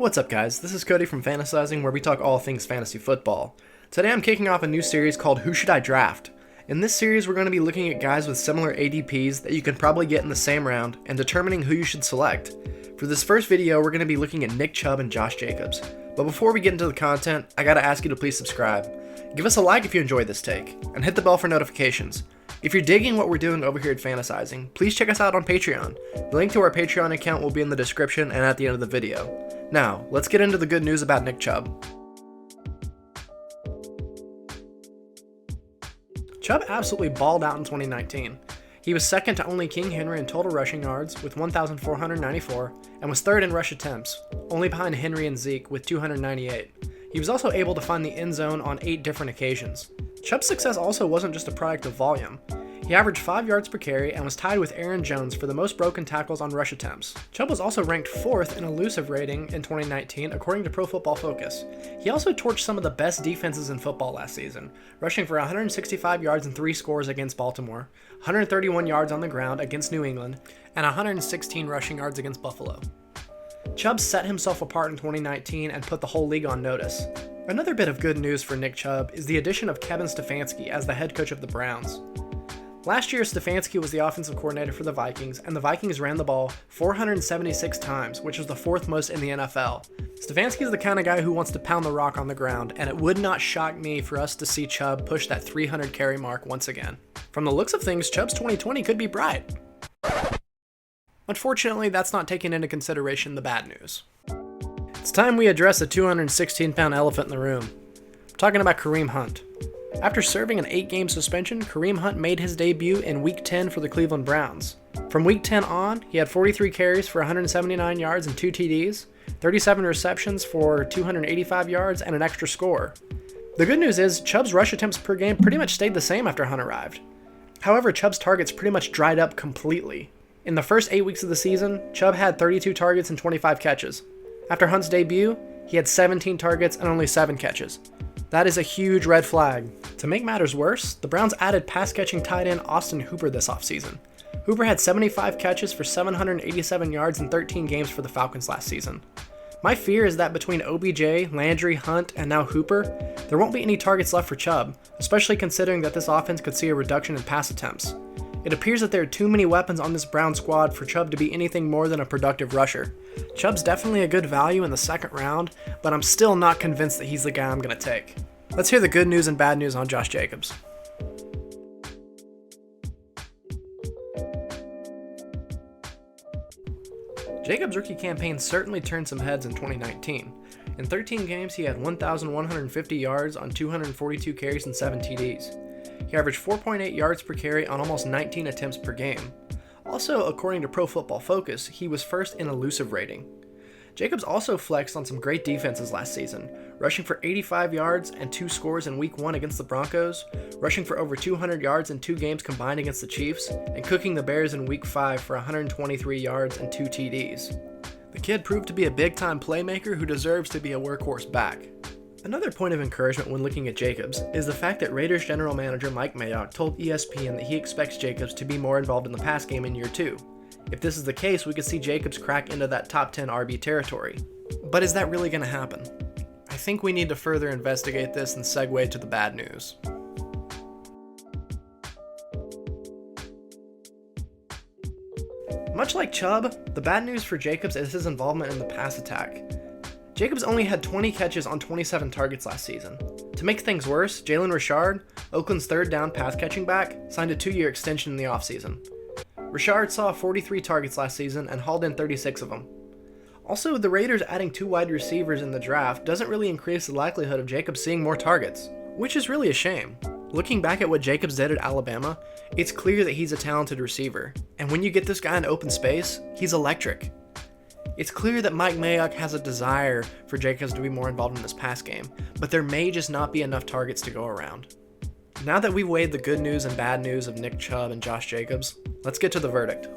What's up, guys? This is Cody from Fantasizing, where we talk all things fantasy football. Today I'm kicking off a new series called Who Should I Draft? In this series, we're going to be looking at guys with similar ADPs that you can probably get in the same round and determining who you should select. For this first video, we're going to be looking at Nick Chubb and Josh Jacobs. But before we get into the content, I gotta ask you to please subscribe. Give us a like if you enjoyed this take, and hit the bell for notifications. If you're digging what we're doing over here at Fantasizing, please check us out on Patreon. The link to our Patreon account will be in the description and at the end of the video. Now, let's get into the good news about Nick Chubb. Chubb absolutely balled out in 2019. He was second to only King Henry in total rushing yards with 1,494 and was third in rush attempts, only behind Henry and Zeke with 298. He was also able to find the end zone on 8 different occasions. Chubb's success also wasn't just a product of volume. He averaged 5 yards per carry and was tied with Aaron Jones for the most broken tackles on rush attempts. Chubb was also ranked 4th in elusive rating in 2019 according to Pro Football Focus. He also torched some of the best defenses in football last season, rushing for 165 yards and 3 scores against Baltimore, 131 yards on the ground against New England, and 116 rushing yards against Buffalo. Chubb set himself apart in 2019 and put the whole league on notice. Another bit of good news for Nick Chubb is the addition of Kevin Stefanski as the head coach of the Browns. Last year, Stefanski was the offensive coordinator for the Vikings, and the Vikings ran the ball 476 times, which was the 4th most in the NFL. Stefanski is the kind of guy who wants to pound the rock on the ground, and it would not shock me for us to see Chubb push that 300 carry mark once again. From the looks of things, Chubb's 2020 could be bright. Unfortunately, that's not taking into consideration the bad news. It's time we address the 216-pound elephant in the room. I'm talking about Kareem Hunt. After serving an 8-game suspension, Kareem Hunt made his debut in Week 10 for the Cleveland Browns. From Week 10 on, he had 43 carries for 179 yards and 2 TDs, 37 receptions for 285 yards, and an extra score. The good news is, Chubb's rush attempts per game pretty much stayed the same after Hunt arrived. However, Chubb's targets pretty much dried up completely. In the first 8 weeks of the season, Chubb had 32 targets and 25 catches. After Hunt's debut, he had 17 targets and only 7 catches. That is a huge red flag. To make matters worse, the Browns added pass-catching tight end Austin Hooper this offseason. Hooper had 75 catches for 787 yards in 13 games for the Falcons last season. My fear is that between OBJ, Landry, Hunt, and now Hooper, there won't be any targets left for Chubb, especially considering that this offense could see a reduction in pass attempts. It appears that there are too many weapons on this Brown squad for Chubb to be anything more than a productive rusher. Chubb's definitely a good value in the second round, but I'm still not convinced that he's the guy I'm going to take. Let's hear the good news and bad news on Josh Jacobs. Jacobs' rookie campaign certainly turned some heads in 2019. In 13 games, he had 1,150 yards on 242 carries and 7 TDs. He averaged 4.8 yards per carry on almost 19 attempts per game. Also, according to Pro Football Focus, he was 1st in elusive rating. Jacobs also flexed on some great defenses last season, rushing for 85 yards and 2 scores in Week 1 against the Broncos, rushing for over 200 yards in 2 games combined against the Chiefs, and cooking the Bears in Week 5 for 123 yards and 2 TDs. The kid proved to be a big-time playmaker who deserves to be a workhorse back. Another point of encouragement when looking at Jacobs is the fact that Raiders general manager Mike Mayock told ESPN that he expects Jacobs to be more involved in the pass game in year 2. If this is the case, we could see Jacobs crack into that top 10 RB territory. But is that really going to happen? I think we need to further investigate this and segue to the bad news. Much like Chubb, the bad news for Jacobs is his involvement in the pass attack. Jacobs only had 20 catches on 27 targets last season. To make things worse, Jalen Richard, Oakland's 3rd down pass-catching back, signed a 2-year extension in the offseason. Richard saw 43 targets last season and hauled in 36 of them. Also, the Raiders adding 2 wide receivers in the draft doesn't really increase the likelihood of Jacobs seeing more targets, which is really a shame. Looking back at what Jacobs did at Alabama, it's clear that he's a talented receiver, and when you get this guy in open space, he's electric. It's clear that Mike Mayock has a desire for Jacobs to be more involved in this pass game, but there may just not be enough targets to go around. Now that we've weighed the good news and bad news of Nick Chubb and Josh Jacobs, let's get to the verdict.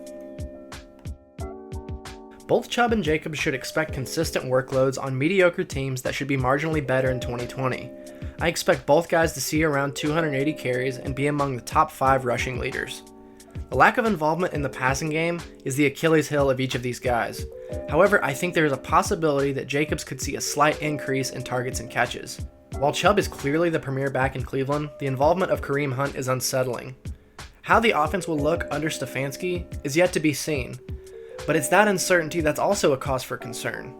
Both Chubb and Jacobs should expect consistent workloads on mediocre teams that should be marginally better in 2020. I expect both guys to see around 280 carries and be among the top 5 rushing leaders. A lack of involvement in the passing game is the Achilles heel of each of these guys. However, I think there is a possibility that Jacobs could see a slight increase in targets and catches. While Chubb is clearly the premier back in Cleveland, the involvement of Kareem Hunt is unsettling. How the offense will look under Stefanski is yet to be seen, but it's that uncertainty that's also a cause for concern.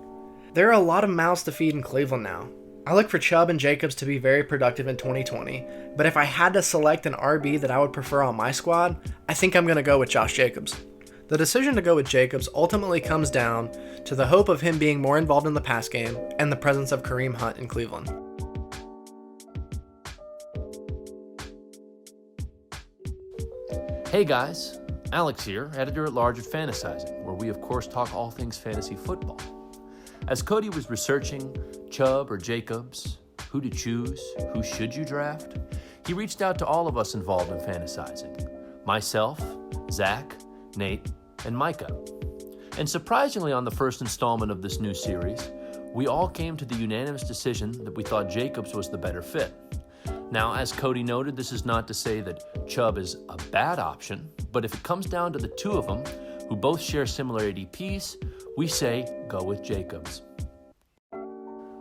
There are a lot of mouths to feed in Cleveland now. I look for Chubb and Jacobs to be very productive in 2020, but if I had to select an RB that I would prefer on my squad, I think I'm going to go with Josh Jacobs. The decision to go with Jacobs ultimately comes down to the hope of him being more involved in the pass game and the presence of Kareem Hunt in Cleveland. Hey guys, Alex here, editor-at-large at Fantasizing, where we of course talk all things fantasy football. As Cody was researching Chubb or Jacobs, who to choose, who should you draft, he reached out to all of us involved in Fantasizing. Myself, Zach, Nate, and Micah. And surprisingly, on the first installment of this new series, we all came to the unanimous decision that we thought Jacobs was the better fit. Now, as Cody noted, this is not to say that Chubb is a bad option, but if it comes down to the two of them, who both share similar ADPs, we say go with Jacobs.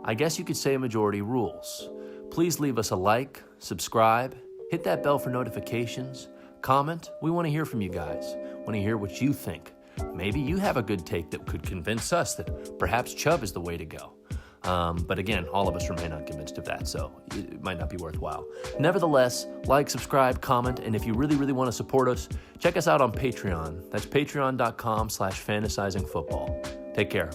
I guess you could say majority rules. Please leave us a like, subscribe, hit that bell for notifications, comment. We want to hear from you guys. Want to hear what you think. Maybe you have a good take that could convince us that perhaps Chubb is the way to go. But again, all of us remain unconvinced of that, so it might not be worthwhile. Nevertheless, like, subscribe, comment, and if you really, really want to support us, check us out on Patreon. That's patreon.com/fantasizingfootball. Take care.